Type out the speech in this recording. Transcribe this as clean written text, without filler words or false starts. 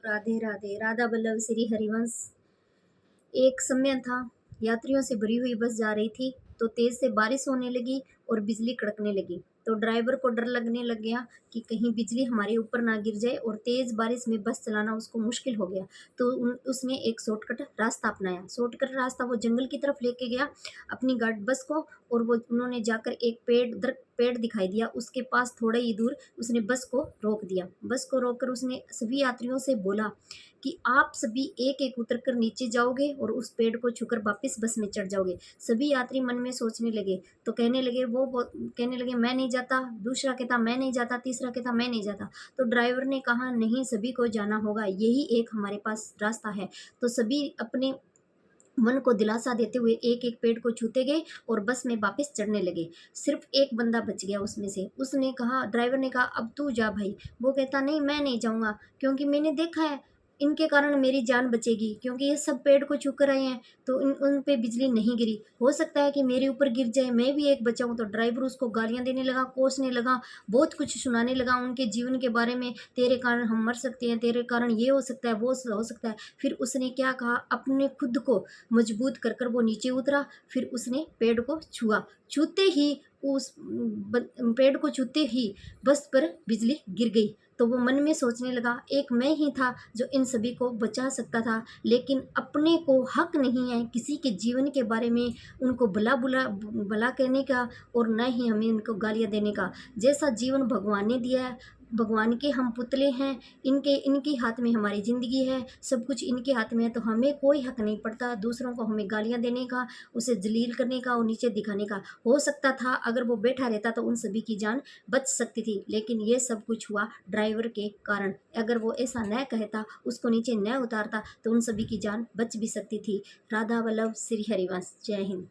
राधे राधे। राधा वल्लभ श्री हरिवंश। एक समय था, यात्रियों से भरी हुई बस जा रही थी तो तेज से बारिश होने लगी और बिजली कड़कने लगी। तो ड्राइवर को डर लगने लग गया कि कहीं बिजली हमारे ऊपर ना गिर जाए और तेज बारिश में बस चलाना उसको मुश्किल हो गया। तो उसने एक शॉर्टकट रास्ता अपनाया। शॉर्टकट रास्ता वो जंगल की तरफ लेके गया अपनी गाड़ी बस को, और वो उन्होंने जाकर एक पेड़ दिखाई दिया, उसके पास थोड़ा ही दूर उसने बस को रोक दिया। बस को रोककर उसने सभी यात्रियों से बोला कि आप सभी एक एक उतर कर नीचे जाओगे और उस पेड़ को छूकर वापस बस में चढ़ जाओगे। सभी यात्री मन में सोचने लगे, तो कहने लगे कहने लगे मैं नहीं जाता, दूसरा कहता मैं नहीं जाता, तीसरा कहता मैं नहीं जाता। तो ड्राइवर ने कहा नहीं, सभी को जाना होगा, यही एक हमारे पास रास्ता है। तो सभी अपने मन को दिलासा देते हुए एक एक पेड़ को छूते गए और बस में वापस चढ़ने लगे। सिर्फ एक बंदा बच गया उसमें से। उसने कहा, ड्राइवर ने कहा अब तू जा भाई। वो कहता नहीं मैं नहीं जाऊंगा, क्योंकि मैंने देखा है इनके कारण मेरी जान बचेगी, क्योंकि ये सब पेड़ को छू कर आए हैं तो उन पे बिजली नहीं गिरी। हो सकता है कि मेरे ऊपर गिर जाए, मैं भी एक बचाऊं। तो ड्राइवर उसको गालियां देने लगा, कोसने लगा, बहुत कुछ सुनाने लगा उनके जीवन के बारे में। तेरे कारण हम मर सकते हैं, तेरे कारण ये हो सकता है, वो हो सकता है। फिर उसने क्या कहा, अपने खुद को मजबूत कर कर वो नीचे उतरा। फिर उसने पेड़ को छुआ। छूते ही उस पेड़ को छूते ही बस पर बिजली गिर गई। तो वो मन में सोचने लगा, एक मैं ही था जो इन सभी को बचा सकता था, लेकिन अपने को हक नहीं है किसी के जीवन के बारे में उनको भला कहने का, और न ही हमें उनको गालियां देने का। जैसा जीवन भगवान ने दिया है, भगवान के हम पुतले हैं, इनके हाथ में हमारी ज़िंदगी है, सब कुछ इनके हाथ में है। तो हमें कोई हक नहीं पड़ता दूसरों को हमें गालियां देने का, उसे जलील करने का और नीचे दिखाने का। हो सकता था अगर वो बैठा रहता तो उन सभी की जान बच सकती थी, लेकिन ये सब कुछ हुआ ड्राइवर के कारण। अगर वो ऐसा न कहता, उसको नीचे न उतारता, तो उन सभी की जान बच भी सकती थी। राधा वल्लभ श्री हरिवंश। जय हिंद।